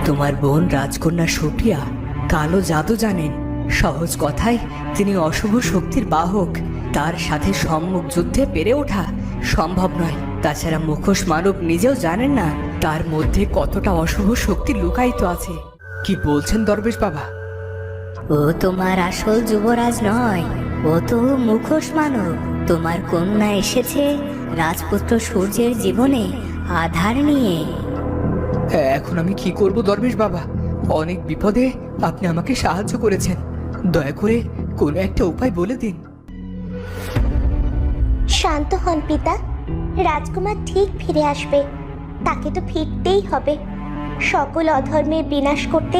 তোমার বোন রাজকন্যা সুপ্রিয়া কালো জাদু জানেন। সহজ কথায় তিনি অশুভ শক্তির বাহক। তার সাথে সম্মুখ যুদ্ধে পেরে ওঠা সম্ভব নয়। তাছাড়া মুখোশ মানব নিজেও জানেন না তার মধ্যে কতটা অশুভ শক্তি লুকায়িত আছে। কি বলছেন দরবেশ বাবা? ও তোমার আসল যুবরাজ নয়, ও তো মুখোশ মানব। তোমার কন্যা এসেছে রাজপুত্র সূর্যের জীবনে আধার নিয়ে। এখন আমি কি করব দরবেশ বাবা? অনেক বিপদে আপনি আমাকে সাহায্য করেছেন। দয়া করে কোনো একটা উপায় বলে দিন। শান্ত হন পিতা, রাজকুমার ঠিক ফিরে আসবে। তাকে তো ফিরতেই হবে। সকল অধর্মের বিনাশ করতে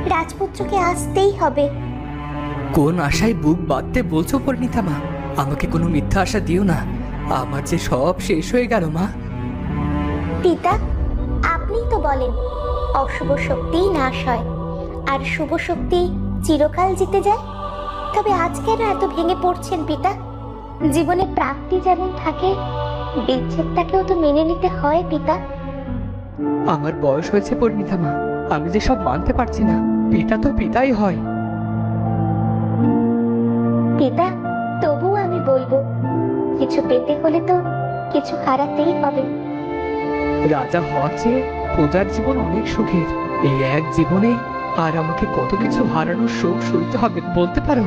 রাজপুত্রকে আসতেই হবে। কোন আশায় বুক বাঁধতে বলছো পরিণীতা মা? আমাকে কোনো মিথ্যা আশা দিও না। আমার যে সব শেষ হয়ে গেল মা। পিতা, আপনিই তো বলেন অশুভ শক্তিই নাশ হয় আর শুভ শক্তি চিরকাল জিতে যায়। তবে আজ কেন এত ভেঙে পড়ছেন পিতা? জীবনে প্রাপ্তি যেমন থাকে, বিচ্ছেদটাকেও তো মেনে নিতে হয় পিতা। আমার বয়স হয়েছে পরিণীতা মা, আমি যে সব মানতে পারছি না। পিতা তো পিতাই হয়। পিতা, তবুও আমি বলবো, কিছু পেতে হলে তো কিছু হারাতেই হবে। রাজা হওয়ার চেয়ে প্রজার জীবন অনেক সুখের। এই এক জীবনে আর আমাকে কত কিছু হারানোর শোক সইতে হবে বলতে পারো?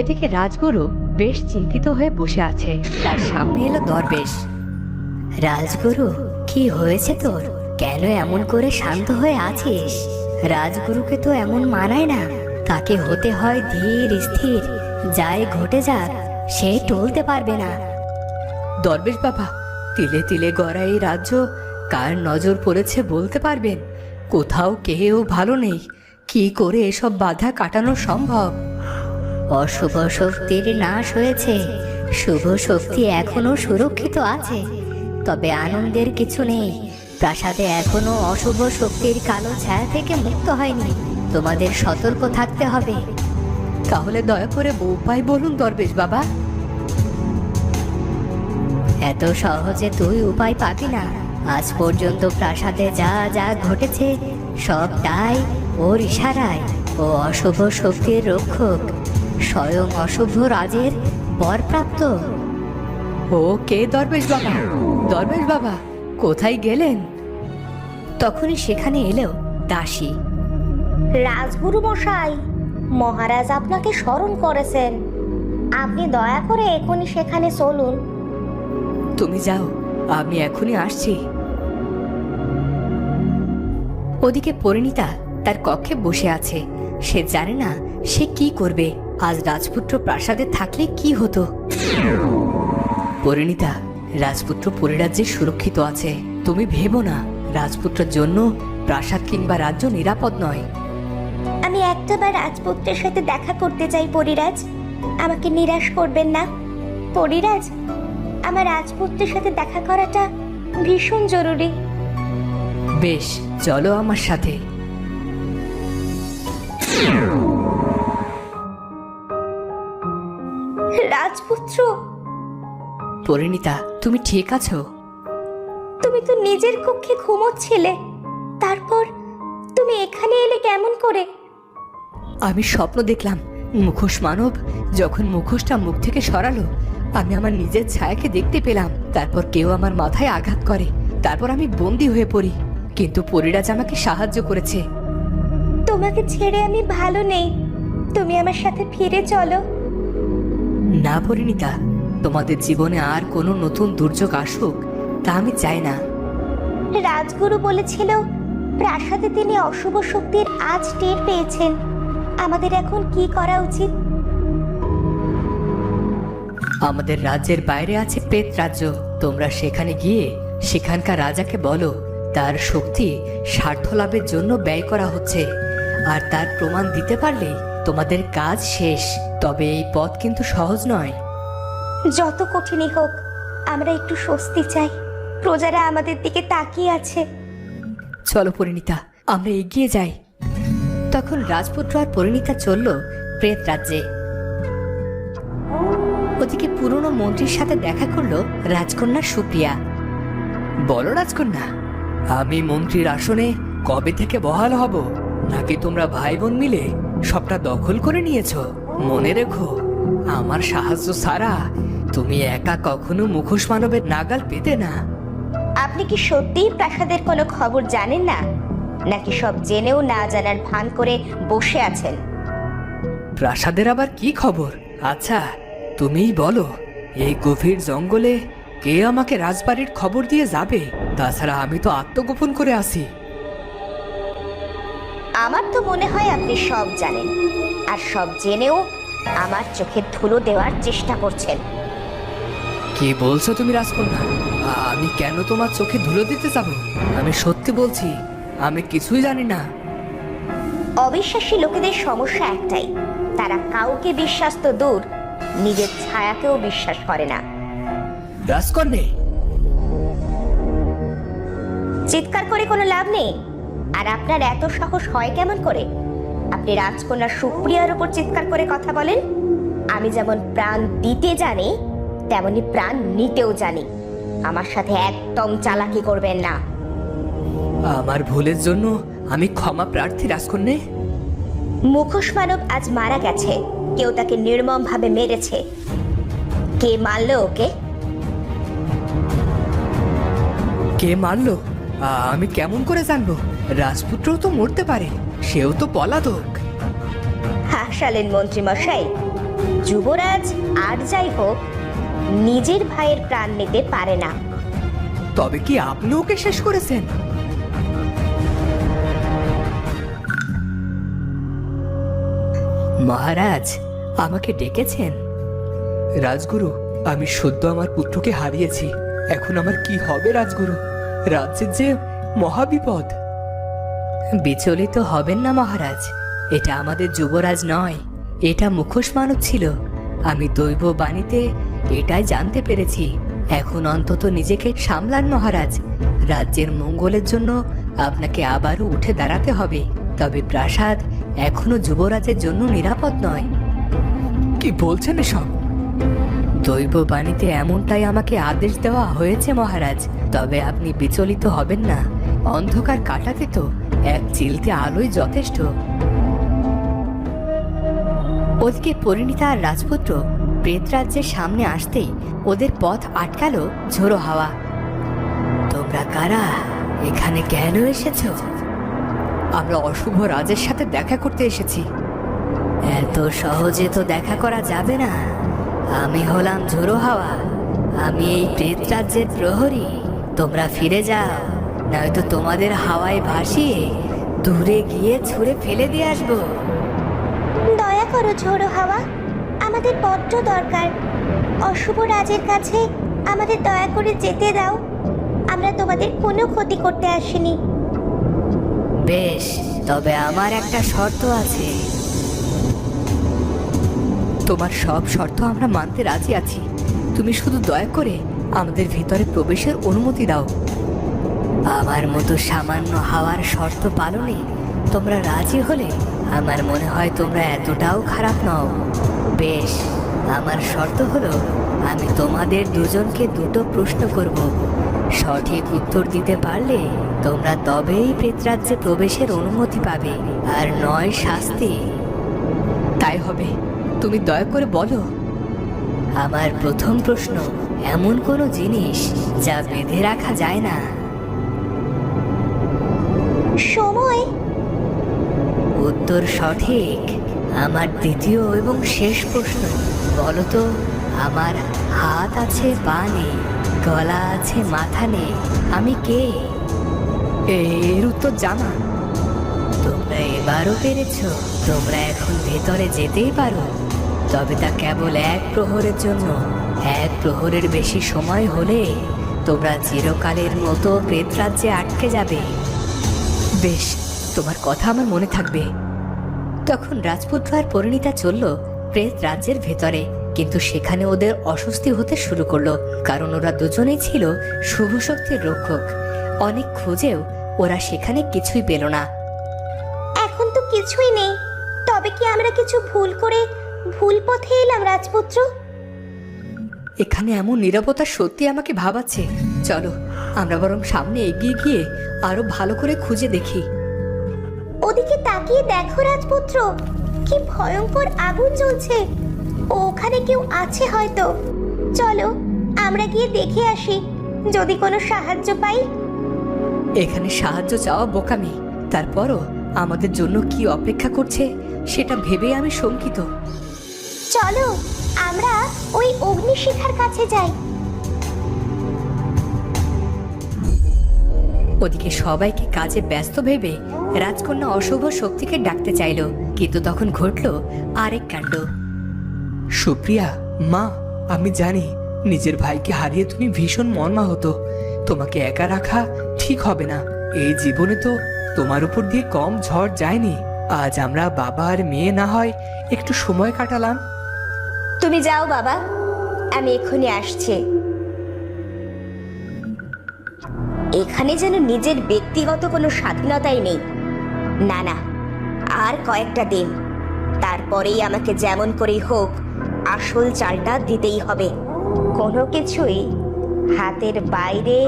এদিকে রাজগুরু বেশ চিন্তিত হয়ে বসে আছে। তার সামনে এলো দরবেশ। রাজগুরু, কি হয়েছে তোর? কেন এমন করে শান্ত হয়ে আছিস? রাজগুরুকে তো এমন মানায় না। তাকে হতে হয় ধীর স্থির। যাই ঘটে যাক, সে টলতে পারবে না। দরবেশ বাবা, তিলে তিলে গড়া এই রাজ্য কার নজর পড়েছে বলতে পারবেন? কোথাও কেউ ভালো নেই। কি করে এসব বাধা কাটানো সম্ভব? অশুভ শক্তির নাশ হয়েছে, শুভ শক্তি এখনো সুরক্ষিত আছে। তবে আনন্দের কিছু নেই। প্রাসাদে এখনো অশুভ শক্তির কালো ছায়া থেকে মুক্ত হয়নি। তোমাদের সতর্ক থাকতে হবে। তাহলে দয়া করে উপায় বলুন দরবেশ বাবা। এত সহজে তুই উপায় পাবি না। আজ পর্যন্ত প্রাসাদে যা যা ঘটেছে সবটাই ওর ইশারায়। ও অশুভ শক্তির রক্ষক, স্বয়ং অশুভ রাজের বরপ্রাপ্ত। ও কে দরবেশ বাবা? দরবেশ বাবা কোথায় গেলেন? তখনই সেখানে এলো দাসী। রাজগুরু মশাই, মহারাজ আপনাকে স্মরণ করেছেন। আপনি দয়া করে এখনই সেখানে চলুন। তুমি যাও, আমি এখনই আসছি। ওদিকে পরিণীতা তার কক্ষে বসে আছে। সে জানে না সে কি করবে। আজ রাজপুত্র প্রাসাদে থাকলে কি হতো। পরিণীতা, রাজপুত্র পরিরাজ্যে সুরক্ষিত আছে। তুমি ভেবো না রাজপুত্রের জন্য প্রাসাদ কিংবা রাজ্য নিরাপদ নয়। আমি একটাবার রাজপুত্রের সাথে দেখা করতে চাই পরিরাজ। আমাকে নিরাশ করবেন না পরিরাজ। আমার রাজপুত্রের সাথে দেখা করাটা ভীষণ জরুরি। বেশ, চলো আমার সাথে। রাজপুত্র, পরিণীতা, তুমি ঠিক আছো? তুমি তো নিজের কক্ষে ঘুমোচ্ছিলে, তারপর তুমি এখানে এলে কেমন করে? আমি স্বপ্ন দেখলাম। মুখোশ মানব যখন মুখোশটা মুখ থেকে সরালো, আমি আমার নিজের ছায়াকে দেখতে পেলাম। তারপর কেউ আমার মাথায় আঘাত করে। তারপর আমি বন্দী হয়ে পড়ি। কিন্তু পরিরাজ আমাকে সাহায্য করেছে। তোমাকে ছেড়ে আমি ভালো নেই। তুমি আমার সাথে ফিরে চলো। না পরিণীতা, তোমাদের জীবনে আর কোনো নতুন দুর্যোগ আসুক তা আমি চাই না। রাজগুরু বলেছিল প্রাসাদে তিনি অশুভ শক্তির আজ টের পেয়েছেন। আমাদের এখন কি করা উচিত? আমাদের রাজ্যের বাইরে আছে প্রেত রাজ্য। তোমরা সেখানে গিয়ে সেখানকার রাজাকে বলো তার শক্তি স্বার্থ লাভের জন্য ব্যয় করা হচ্ছে। আর তার প্রমাণ দিতে পারলে তোমাদের কাজ শেষ। তবে এই পথ কিন্তু সহজ নয়। যত কঠিনই হোক, আমরা একটু স্বস্তি চাই। প্রজারা আমাদের দিকে তাকিয়ে আছে। চলো পরিণীতা, আমরা এগিয়ে যাই। তখন রাজপুত্র আর পরিণীতা চলল প্রেত রাজ্যে। ওদিকে পুরনো মন্ত্রীর সাথে দেখা করলো রাজকন্যা সুপ্রিয়া। বলো রাজকন্যা, আমি মন্ত্রীর আসনে কবে থেকে বহাল হব? নাকি তোমরা ভাই বোন মিলে সবটা দখল করে নিয়েছো? মনে রেখো, আমার সাহায্য ছাড়া তুমি একা কখনো মুখোশ মানবের নাগাল পেতে না। আপনি কি সত্যিই প্রাসাদের কোনো খবর জানেন না, নাকি সব জেনেও না জানার ভান করে বসে আছেন? প্রাসাদের আবার কি খবর? আচ্ছা, তুমিই বলো, এই গভীর জঙ্গলে কে আমাকে রাজবাড়ির খবর দিয়ে যাবে? তাছাড়া আমি তো আত্মগোপন করে আছি। আমার তো মনে হয় আপনি সব জানেন, আর সব জেনেও আমার চোখে ধুলো দেওয়ার চেষ্টা করছেন। কি বলছো তুমি রাজকন্যা? আমি কেন তোমার চোখে ধুলো দিতে যাব? আমি সত্যি বলছি, আমি কিছুই জানি না। অবিশ্বাসী লোকেদের সমস্যা একটাই, তারা কাউকে বিশ্বাস তো দূর, নিজের ছায়াকেও বিশ্বাস করে না। রাজকন্যা, চিৎকার করে কোনো লাভ নেই। আর আপনার এত সাহস হয় কেমন করে? আপনি রাজকন্যা সুপ্রিয়ার উপর চিৎকার করে কথা বলেন? আমি যেমন প্রাণ দিতে জানি, তেমনি প্রাণ নিতেও জানি। আমার সাথে একদম চালাকি করবেন না। আমার ভুলের জন্য আমি ক্ষমা প্রার্থী রাজকন্যা। মুখোশ মানব আজ মারা গেছে, কেউ তাকে নির্মম ভাবে মেরেছে। কে মারলো ওকে? কে মারলো? আমি কেমন করে জানবো? রাজপুত্রও তো মরতে পারে, সেও তো পলাতক। হাসালেন মন্ত্রী মশাই। যুবরাজ আর যাই হোক, নিজের ভাইয়ের প্রাণ নিতে পারে না। তবে কি আপনি ওকে শেষ করেছেন? মহারাজ, আমাকে ডেকেছেন? রাজগুরু, আমি সদ্য আমার পুত্রকে হারিয়েছি। এখন আমার কি হবে রাজগুরু? রাজ্যের যে মহাবিপদ। বিচলিত হবেন না মহারাজ, এটা আমাদের যুবরাজ নয়, এটা মুখোশ মানব ছিল। আমি দৈব বাণীতে এটাই জানতে পেরেছি। এখন অন্তত নিজেকে সামলান মহারাজ। রাজ্যের মঙ্গলের জন্য আপনাকে আবারও উঠে দাঁড়াতে হবে। তবে প্রাসাদ এখনো যুবরাজের জন্য নিরাপদ নয়। কি বলছেন এসব? দৈব বাণীতে এমনটাই আমাকে আদেশ দেওয়া হয়েছে মহারাজ। তবে আপনি বিচলিত হবেন না, অন্ধকার কাটাতে তো এক চিলতে আলোই যথেষ্ট। ওদিকে পরিণীতা আর রাজপুত্র প্রেত রাজ্যের সামনে আসতেই ওদের পথ আটকালো ঝোড়ো হাওয়া। তোমরা কারা? এখানে কেন এসেছো? আমরা অশুভ রাজের সাথে দেখা করতে এসেছি। এত সহজে তো দেখা করা যাবে না। আমি হলাম ঝোড়ো হাওয়া, আমি এই প্রেত রাজ্যের প্রহরী। তোমরা ফিরে যাও, নয়তো তোমাদের হাওয়ায় ভাসিয়ে দূরে গিয়ে ছুঁড়ে ফেলে দিয়ে আসবো। দয়া করো ঝোড়ো হাওয়া, আমাদের বড্ড দরকার। অশুভ রাজের কাছে আমাদের দয়া করে যেতে দাও। আমরা তোমাদের কোনো ক্ষতি করতে আসিনি। বেশ, তবে আমার একটা শর্ত আছে। তোমার সব শর্ত আমরা মানতে রাজি আছি। তুমি শুধু দয়া করে আমাদের ভিতরে প্রবেশের অনুমতি দাও। আমার মতো সামান্য হাওয়ার শর্ত পালনে তোমরা রাজি হলে আমার মনে হয় তোমরা এতটাও খারাপ নও। বেশ, আমার শর্ত হলো, আমি তোমাদের দুজনকে দুটো প্রশ্ন করব। সঠিক উত্তর দিতে পারলে তোমরা তবেই প্রেতরাজ্যে প্রবেশের অনুমতি পাবে, আর নয় শাস্তি। তাই হবে, তুমি দয়া করে বলো। আমার প্রথম প্রশ্ন, এমন কোনো জিনিস যা বেঁধে রাখা যায় না? সময়। উত্তর সঠিক। আমার দ্বিতীয় এবং শেষ প্রশ্ন, বলো তো, আমার হাত আছে পা নেই, গলা আছে মাথা নেই, আমি কে? এর উত্তর জানা। তোমরা এবারও পেরেছ। তোমরা এখন ভেতরে যেতেই পারো, তবে তা কেবল এক প্রহরের জন্য। এক প্রহরের বেশি সময় হলে তোমরা চিরকালের মতো প্রেতরাজ্যে আটকে যাবে। বেশ, তোমার কথা আমার মনে থাকবে। তখন রাজপুত্র আর পরিণীতা চলল প্রেত রাজ্যের ভেতরে, কিন্তু সেখানে ওদের অস্বস্তি হতে শুরু করলো, কারণ ওরা দুজনেই ছিল শুভ শক্তির রক্ষক। অনেক খুঁজেও ওরা সেখানে কিছুই পেল না। এখন তো কিছুই নেই, তবে কি আমরা কিছু ভুল করে ভুল পথে এলাম রাজপুত্র? এখানে এমন নীরবতা সত্যি আমাকে ভাবাচ্ছে। চলো আমরা বরং সামনে এগিয়ে গিয়ে আরো ভালো করে খুঁজে দেখি। ওদিকে তাকিয়ে দেখো রাজপুত্র, কি ভয়ঙ্কর আগুন জ্বলছে। ওখানে কেউ আছে হয়তো। চলো আমরা গিয়ে দেখে আসি, যদি কোনো সাহায্য পাই। এখানে সাহায্য চাওয়া বোকামি, তারপরও আমাদের জন্য কি অপেক্ষা করছে সেটা ভেবে আমি শঙ্কিত। চলো আমরা ওই অগ্নিশিখার কাছে যাই। ওদিকে সবাইকে কাজে ব্যস্ত ভেবে রাজকন্যা অশুভ শক্তিকে ডাকতে চাইল, কিন্তু তখন ঘটল আরেক কাণ্ড। সুপ্রিয়া মা, আমি জানি নিজের ভাইকে হারিয়ে তুমি ভীষণ মর্মাহত। তোমাকে একা রাখা ঠিক হবে না। এই জীবনে তো তোমার উপর দিয়ে কম ঝড় যায়নি। আজ আমরা বাবা আর মেয়ে না হয় একটু সময় কাটালাম। তুমি যাও বাবা, আমি এক্ষুনি আসছি। এখানে যেন নিজের ব্যক্তিগত কোনো স্বাধীনতাই নেই। না না, আর কয়েকটা দিন, তারপরেই আমাকে যেমন করেই হোক আসল চালটা দিতেই হবে। কোনো কিছুই হাতের বাইরে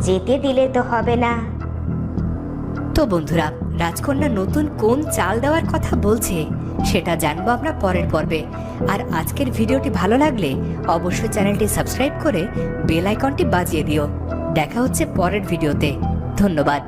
যেতে দিলে তো হবে না। তো বন্ধুরা, রাজকন্যা নতুন কোন চাল দেওয়ার কথা বলছে সেটা জানবো আমরা পরের পর্বে। আর আজকের ভিডিওটি ভালো লাগলে অবশ্যই চ্যানেলটি সাবস্ক্রাইব করে বেল আইকনটি বাজিয়ে দিও। দেখা হচ্ছে পরের ভিডিওতে। ধন্যবাদ।